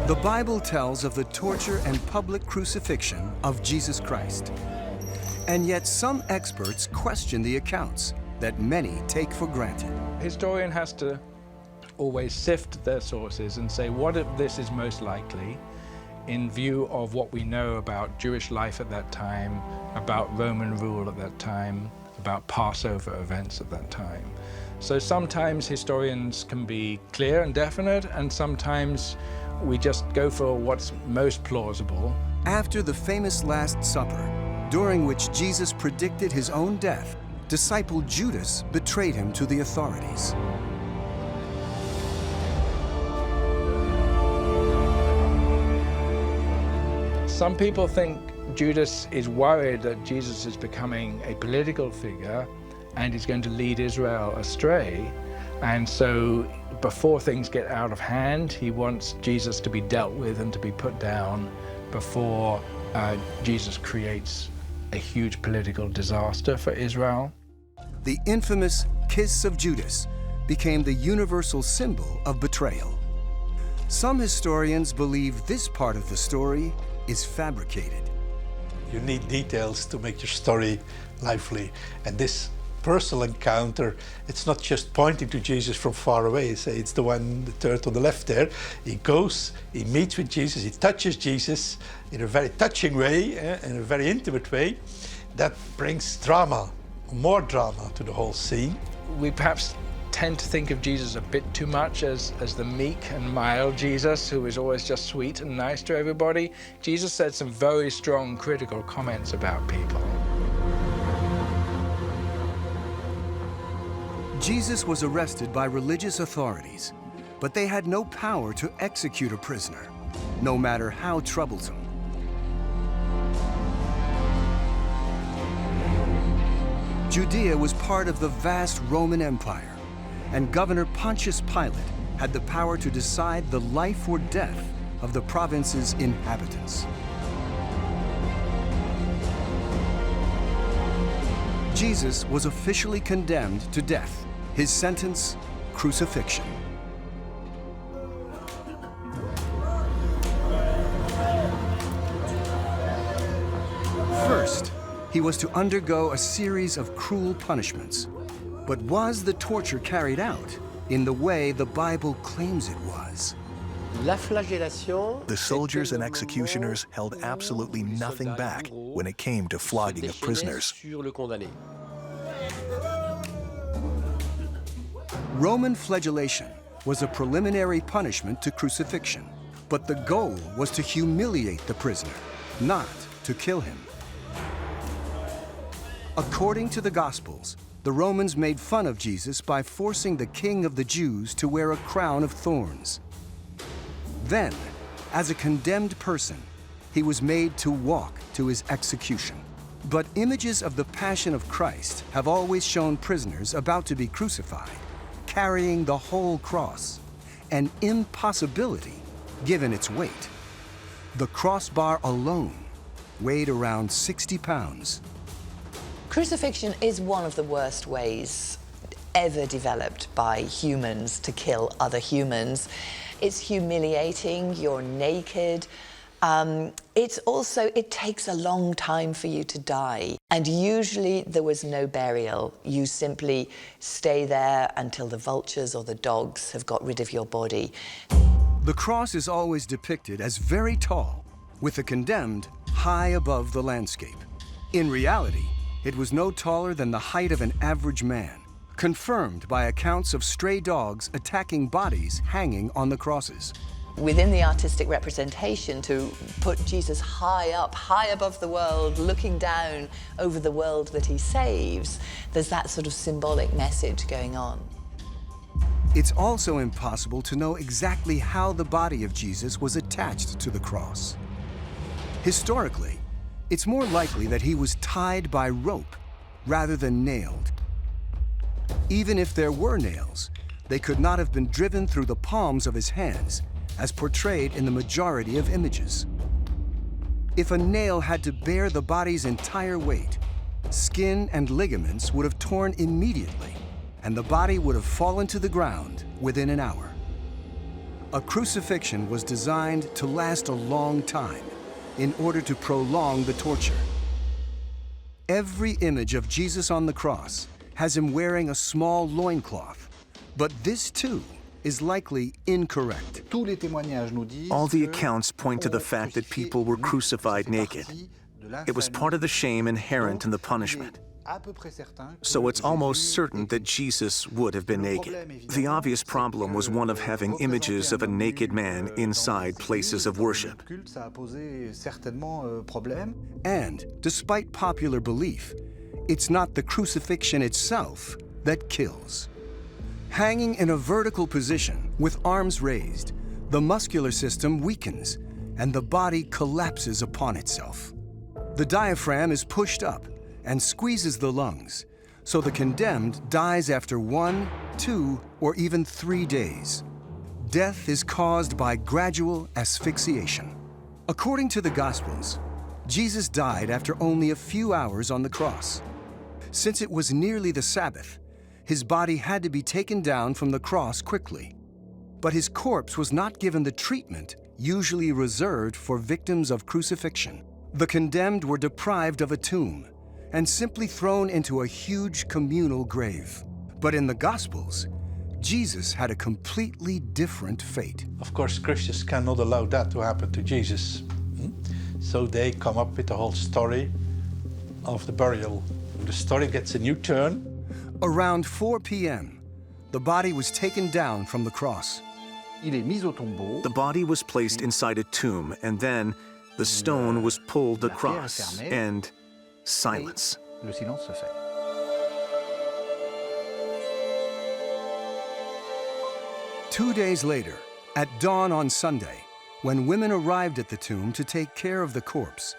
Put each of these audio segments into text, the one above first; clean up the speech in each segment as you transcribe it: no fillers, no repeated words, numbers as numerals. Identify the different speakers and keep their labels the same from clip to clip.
Speaker 1: The Bible tells of the torture and public crucifixion of Jesus Christ. And yet some experts question the accounts that many take for granted.
Speaker 2: Historian has to always sift their sources and say what if this is most likely in view of what we know about Jewish life at that time, about Roman rule at that time, about Passover events at that time. So sometimes historians can be clear and definite, and sometimes we just go for what's most plausible.
Speaker 1: After the famous Last Supper, during which Jesus predicted his own death, disciple Judas betrayed him to the authorities.
Speaker 2: Some people think Judas is worried that Jesus is becoming a political figure and is going to lead Israel astray. And so before things get out of hand, he wants Jesus to be dealt with and to be put down before Jesus creates a huge political disaster for Israel.
Speaker 1: The infamous kiss of Judas became the universal symbol of betrayal. Some historians believe this part of the story is fabricated.
Speaker 3: You need details to make your story lively. And this personal encounter, it's not just pointing to Jesus from far away. Say it's the one, the third on the left there. He goes, he meets with Jesus, he touches Jesus in a very touching way, in a very intimate way. That brings drama, more drama to the whole scene.
Speaker 2: We perhaps tend to think of Jesus a bit too much as the meek and mild Jesus who is always just sweet and nice to everybody. Jesus said some very strong critical comments about people.
Speaker 1: Jesus was arrested by religious authorities, but they had no power to execute a prisoner, no matter how troublesome. Judea was part of the vast Roman Empire, and Governor Pontius Pilate had the power to decide the life or death of the province's inhabitants. Jesus was officially condemned to death. His sentence, crucifixion. First, he was to undergo a series of cruel punishments. But was the torture carried out in the way the Bible claims it was?
Speaker 4: The soldiers and executioners held absolutely nothing back when it came to flogging of prisoners.
Speaker 1: Roman flagellation was a preliminary punishment to crucifixion, but the goal was to humiliate the prisoner, not to kill him. According to the Gospels, the Romans made fun of Jesus by forcing the king of the Jews to wear a crown of thorns. Then, as a condemned person, he was made to walk to his execution. But images of the Passion of Christ have always shown prisoners about to be crucified carrying the whole cross, an impossibility given its weight. The crossbar alone weighed around 60 pounds.
Speaker 5: Crucifixion is one of the worst ways ever developed by humans to kill other humans. It's humiliating, you're naked. It takes a long time for you to die. And usually there was no burial. You simply stay there until the vultures or the dogs have got rid of your body.
Speaker 1: The cross is always depicted as very tall, with the condemned high above the landscape. In reality, it was no taller than the height of an average man, confirmed by accounts of stray dogs attacking bodies hanging on the crosses.
Speaker 5: Within the artistic representation, to put Jesus high up, high above the world, looking down over the world that he saves, there's that sort of symbolic message going on.
Speaker 1: It's also impossible to know exactly how the body of Jesus was attached to the cross. Historically, it's more likely that he was tied by rope rather than nailed. Even if there were nails, they could not have been driven through the palms of his hands, as portrayed in the majority of images. If a nail had to bear the body's entire weight, skin and ligaments would have torn immediately, and the body would have fallen to the ground within an hour. A crucifixion was designed to last a long time in order to prolong the torture. Every image of Jesus on the cross has him wearing a small loincloth, but this too is likely incorrect.
Speaker 4: All the accounts point to the fact that people were crucified naked. It was part of the shame inherent in the punishment. So it's almost certain that Jesus would have been naked. The obvious problem was one of having images of a naked man inside places of worship.
Speaker 1: And despite popular belief, it's not the crucifixion itself that kills. Hanging in a vertical position with arms raised, the muscular system weakens and the body collapses upon itself. The diaphragm is pushed up and squeezes the lungs, so the condemned dies after 1, 2, or even 3 days. Death is caused by gradual asphyxiation. According to the Gospels, Jesus died after only a few hours on the cross. Since it was nearly the Sabbath, his body had to be taken down from the cross quickly. But his corpse was not given the treatment usually reserved for victims of crucifixion. The condemned were deprived of a tomb and simply thrown into a huge communal grave. But in the Gospels, Jesus had a completely different fate.
Speaker 3: Of course, Christians cannot allow that to happen to Jesus. So they come up with the whole story of the burial. The story gets a new turn.
Speaker 1: Around 4 p.m., the body was taken down from the cross.
Speaker 4: The body was placed inside a tomb, and then the stone was pulled across, and silence.
Speaker 1: 2 days later, at dawn on Sunday, when women arrived at the tomb to take care of the corpse,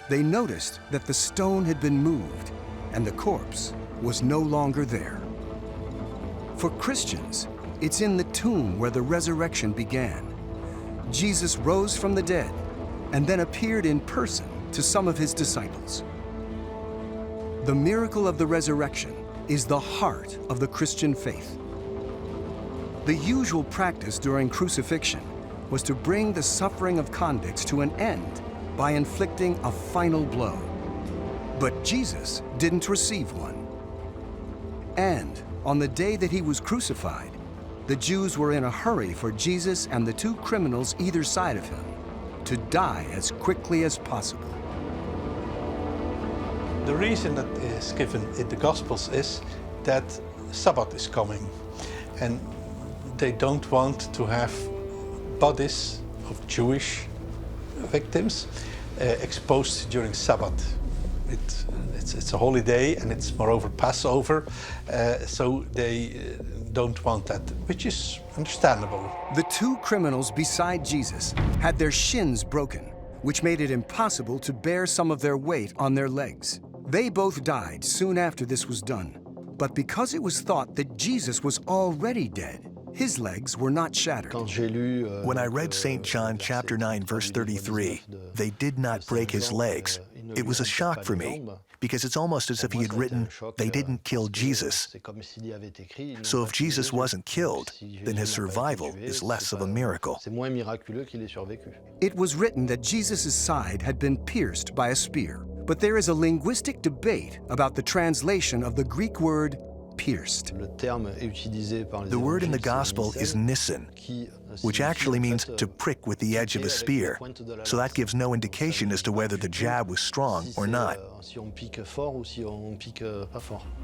Speaker 1: they noticed that the stone had been moved and the corpse was no longer there. For Christians, it's in the tomb where the resurrection began. Jesus rose from the dead and then appeared in person to some of his disciples. The miracle of the resurrection is the heart of the Christian faith. The usual practice during crucifixion was to bring the suffering of convicts to an end by inflicting a final blow. But Jesus didn't receive one. And on the day that he was crucified, the Jews were in a hurry for Jesus and the 2 criminals either side of him to die as quickly as possible.
Speaker 3: The reason that is given in the Gospels is that Sabbath is coming, and they don't want to have bodies of Jewish victims exposed during Sabbath. It's a holiday, and it's moreover Passover, so they don't want that, which is understandable.
Speaker 1: The 2 criminals beside Jesus had their shins broken, which made it impossible to bear some of their weight on their legs. They both died soon after this was done. But because it was thought that Jesus was already dead, his legs were not shattered.
Speaker 4: When I read St. John chapter 9, verse 33, they did not break his legs, it was a shock for me, because it's almost as if he had written, they didn't kill Jesus. So if Jesus wasn't killed, then his survival is less of a miracle.
Speaker 1: It was written that Jesus' side had been pierced by a spear, but there is a linguistic debate about the translation of the Greek word pierced.
Speaker 4: The word in the Gospel is nissen, which actually means to prick with the edge of a spear. So that gives no indication as to whether the jab was strong or not.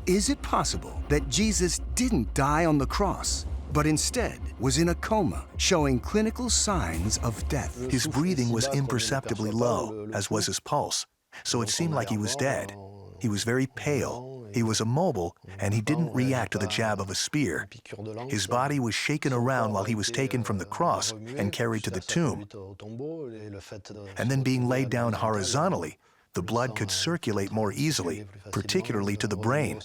Speaker 1: Is it possible that Jesus didn't die on the cross, but instead was in a coma, showing clinical signs of death?
Speaker 4: His breathing was imperceptibly low, as was his pulse, so it seemed like he was dead. He was very pale. He was immobile, and he didn't react to the jab of a spear. His body was shaken around while he was taken from the cross and carried to the tomb. And then being laid down horizontally, the blood could circulate more easily, particularly to the brain.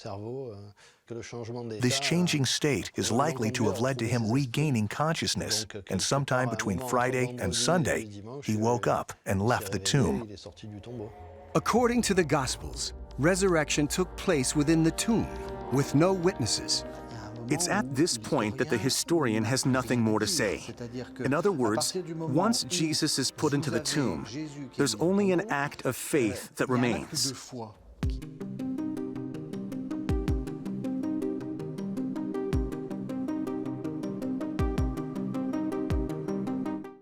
Speaker 4: This changing state is likely to have led to him regaining consciousness, and sometime between Friday and Sunday, he woke up and left the tomb.
Speaker 1: According to the Gospels, resurrection took place within the tomb with no witnesses.
Speaker 6: It's at this point that the historian has nothing more to say. In other words, once Jesus is put into the tomb, there's only an act of faith that remains.